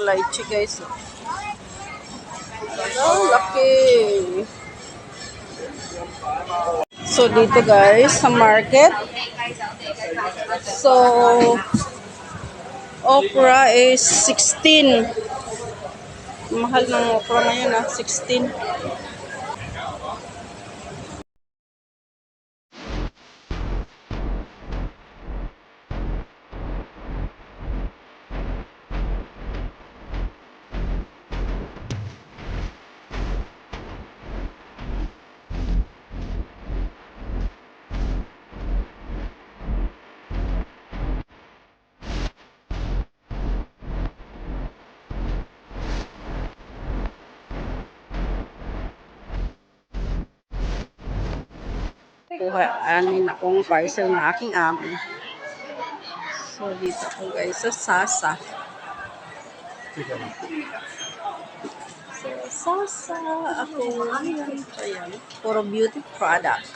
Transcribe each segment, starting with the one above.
lychee guys. Oh, laki. So dito guys sa market. So okra is 16. Mahal ng okra ngayon 16. Kuhaanin akong parcel na aking amo. So, dito ako guys sa Sasa. So, Sasa ako. Ayan. Puro beauty product.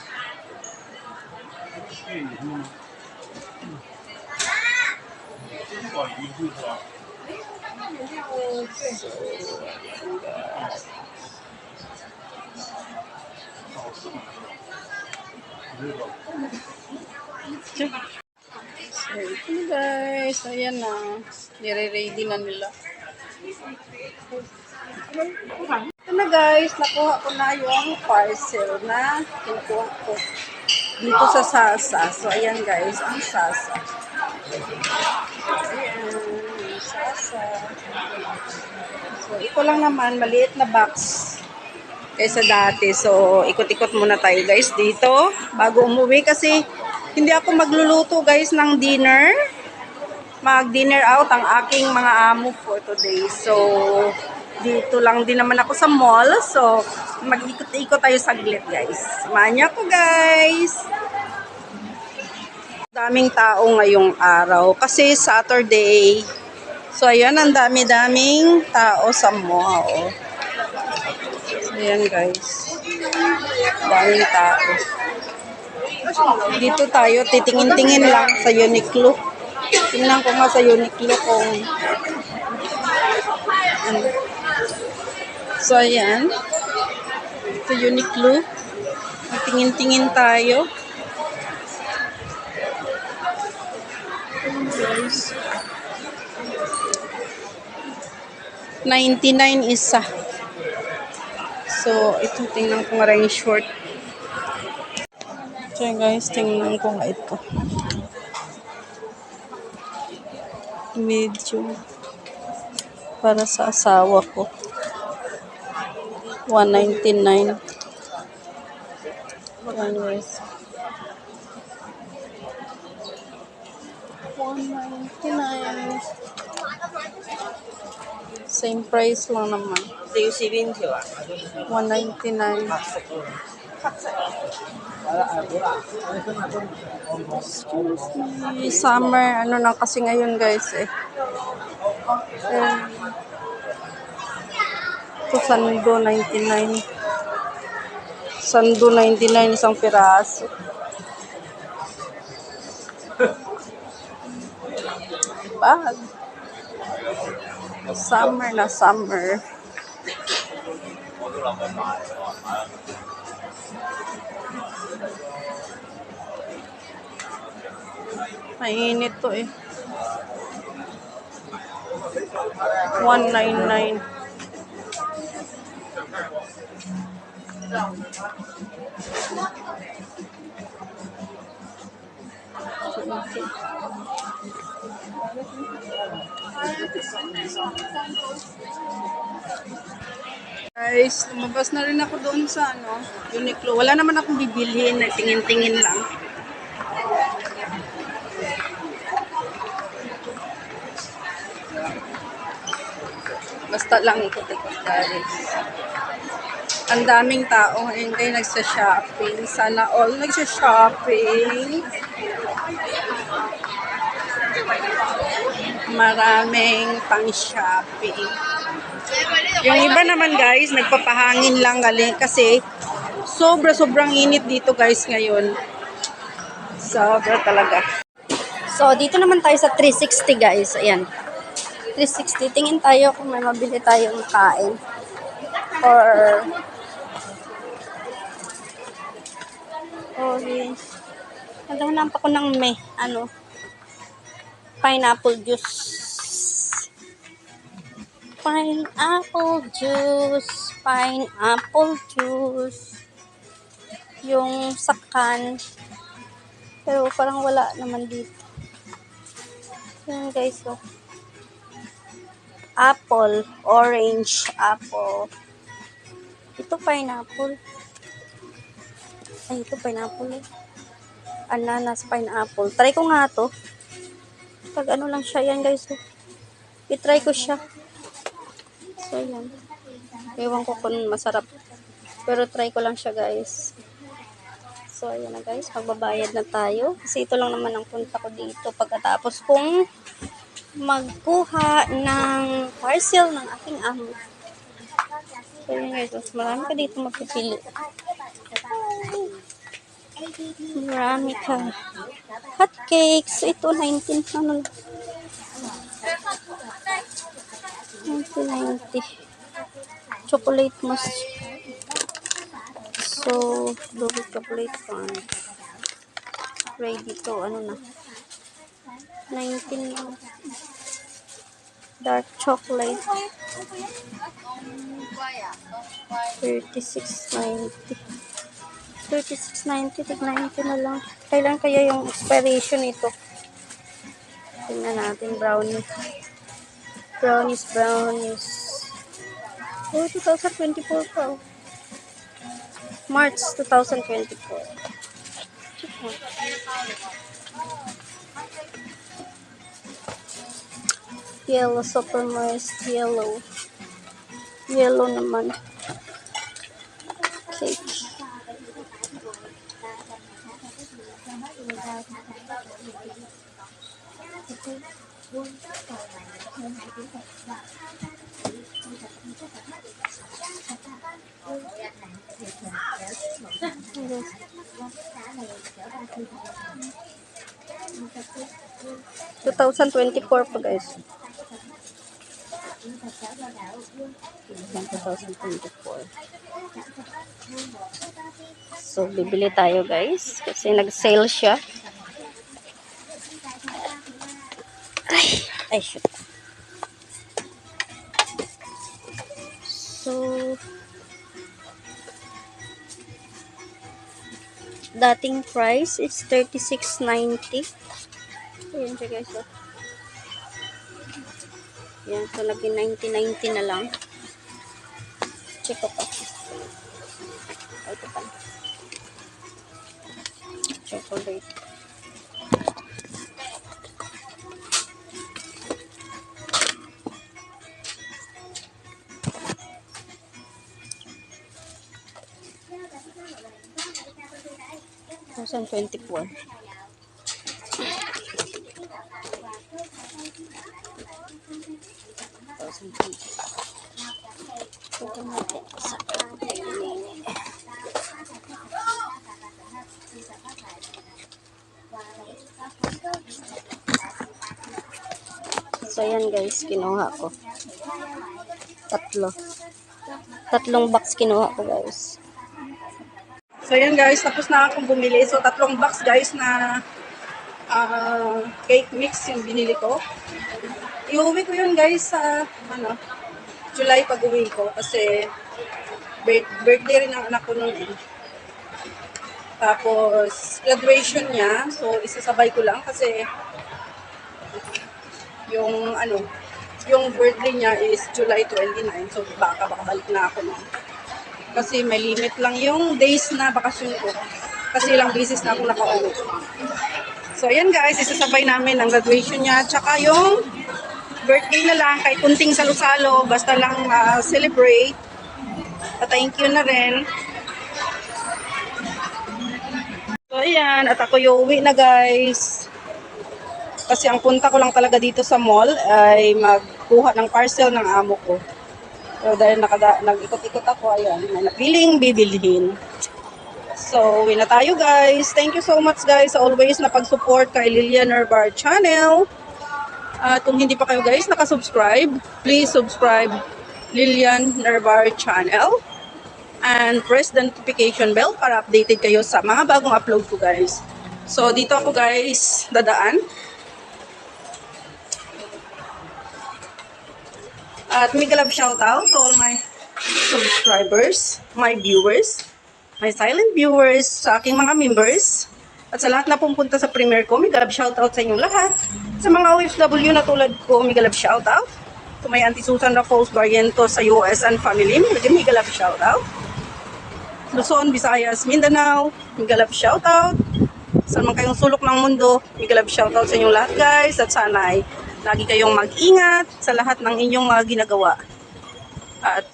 So, ito guys. Ayan na. Nire-ready na nila. Ito na guys. Nakuha ko na yung parcel na kinukuha ko dito sa Sasa. So, ayan guys. Ang Sasa. Ayan. Sasa. So, ito lang naman. Maliit na box kaysa dati. So, ikot-ikot muna tayo guys dito bago umuwi kasi hindi ako magluluto guys ng dinner. Mag-dinner out ang aking mga amo for today. So, dito lang din naman ako sa mall. So, mag-ikot-ikot tayo saglit guys. Samahan niyo ako guys. Daming tao ngayong araw kasi Saturday. So, ayan, ang dami-daming tao sa mall. So, ayan guys. Daming tao. Dito tayo, titingin-tingin lang sa Uniqlo. Tingnan ko nga sa Uniqlo kung ano. So, ayan. Sa Uniqlo. Tingin-tingin tayo. Guys. 99 isa. So, ito tingnan ko nga rin yung short. So guys, tingnan ko nga ito. Medyo para sa asawa ko. 199. Ayan guys. 199. Same price lang naman. 199. Excuse me. Summer, ano na kasi ngayon guys eh. Ito sando 99. Sando 99 isang piraso. Bag. Summer na summer. Mainit to eh. 199. Guys, lumabas na rin ako doon sa Uniqlo. Wala naman akong bibilhin, tingin-tingin lang. Basta lang ikot-ikot guys. Ang daming tao ngayon kayo nagsa-shopping. Sana all nagsa-shopping. Maraming pang-shopping. Yung iba naman guys, nagpapahangin lang galing kasi sobrang init dito guys ngayon. Sobra talaga. So, dito naman tayo sa 360 guys. Ayan. 360. Tingin tayo kung may mabili tayong kain. Or orange. Naghahanap ako ng pineapple juice. Pineapple juice. Pineapple juice. Yung sakan. Pero parang wala naman dito. Yan guys, oh. Apple. Orange apple. Ito pineapple. Ay, ito pineapple. Ananas pineapple. Try ko nga to. Pag ano lang siya yan guys. Oh. I-try ko siya. So, yan. Ewan ko kung masarap. Pero try ko lang siya guys. So, ayan na guys. Magbabayad na tayo. Kasi ito lang naman ang punta ko dito. Pagkatapos kong magkuha ng parcel ng aking amo. So, ayan guys. Mas marami ka dito magpipili. Marami ka. Hotcakes. Ito, 19. Ano? 1990. Chocolate mousse. So, double chocolate pan. Ready to. Ano na? 19. Dark chocolate. 36.90. 36.90. Tig 90 na lang. Kailan kaya yung expiration nito? Tingnan natin. Brownies. Oh, 2024 pa. March 2024. Yellow, super moist yellow. Yellow naman. Cake. Okay. 2024 pa guys. 2024. So, bibili tayo guys. Kasi nag-sale siya. Ay, shoot. So, dating price is 36.90. Ayan siya guys. Oh. Yan, so naging 19.90 na lang. Check ko pa. Ito pa. Chocolate. Thousand 24. So, yan guys, kinuha ko. Tatlong box kinuha ko guys. So, yan guys, tapos na akong bumili. So, 3 box guys na cake mix yung binili ko. Iuwi ko yun guys sa July pag-uwi ko kasi birthday rin ang anak ko noon eh. Tapos, graduation niya. So, isasabay ko lang kasi yung birthday niya is July 29. So, baka balik na ako noon. Kasi may limit lang yung days na bakasyon ko. Kasi ilang beses na ako nakauwi. So, ayan guys, isasabay namin ang graduation niya. Tsaka yung birthday na lang, kahit kunting salo-salo, basta lang celebrate. Thank you na rin. So, ayan, at ako yung uwi na guys. Kasi ang punta ko lang talaga dito sa mall ay magkuha ng parcel ng amo ko. So, dahil nag-ikot-ikot ako, ayan, may napiling bibilhin. So, uwi na tayo guys. Thank you so much guys always na pag-support kay Lilian Herbar Channel. At kung hindi pa kayo guys nakasubscribe, please subscribe Lilian Nervar channel and press the notification bell para updated kayo sa mga bagong upload ko guys. So dito ako guys dadaan. At mega love shoutout to all my subscribers, my viewers, my silent viewers, sa aking mga members, at sa lahat na pumunta sa premiere ko, mega love shoutout sa inyong lahat. Sa mga OFW na tulad ko, mega love shoutout. To my Auntie Susan Raffles Barriento sa US and family, mega love shoutout. Luzon, Visayas, Mindanao, mega love shoutout. Sa mga kayong sulok ng mundo, mega love shoutout sa inyong lahat guys, at sana ay lagi kayong mag-ingat sa lahat ng inyong mga ginagawa. At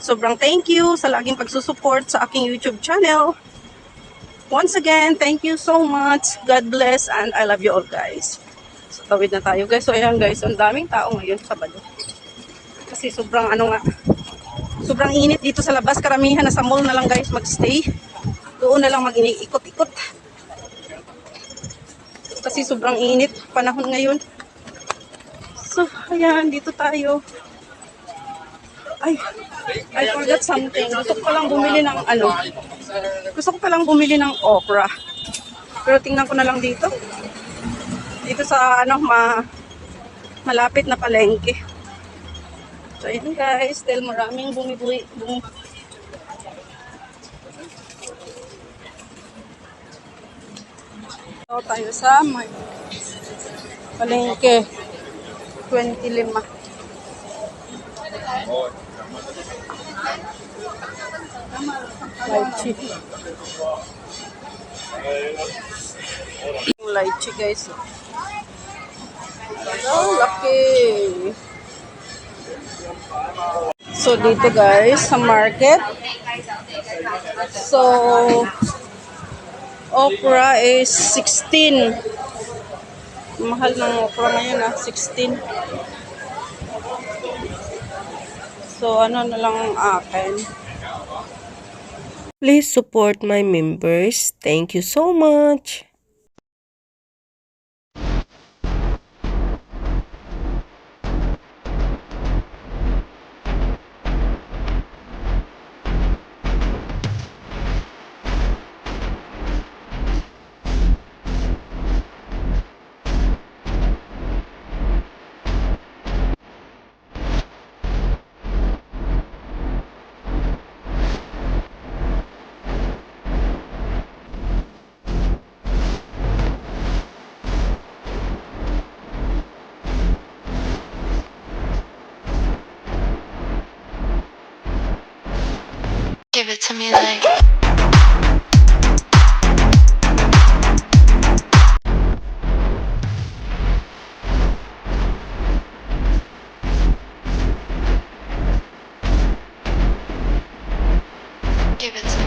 sobrang thank you sa laging pagsusupport sa aking YouTube channel. Once again, thank you so much. God bless and I love you all guys. So tawid na tayo guys. So ayan guys, ang daming tao ngayon Sabado. Kasi sobrang sobrang init dito sa labas. Karamihan na sa mall na lang guys magstay. Doon na lang mag-ikot-ikot. Kasi sobrang init panahon ngayon. So, ayan, dito tayo. Ay, I forgot something. Gusto ko palang bumili ng Gusto ko palang bumili ng okra. Pero tingnan ko na lang dito. Dito sa malapit na palengke. So, ayan guys, dahil maraming bumibili. So, tayo sa palengke. 25. Lychee. Lychee guys. Oh, laki. So dito guys sa market. So okra is 16. Mahal ng okra ngayon 16. So ano na lang ang akin. Please support my members. Thank you so much. Give it to me like. Give it to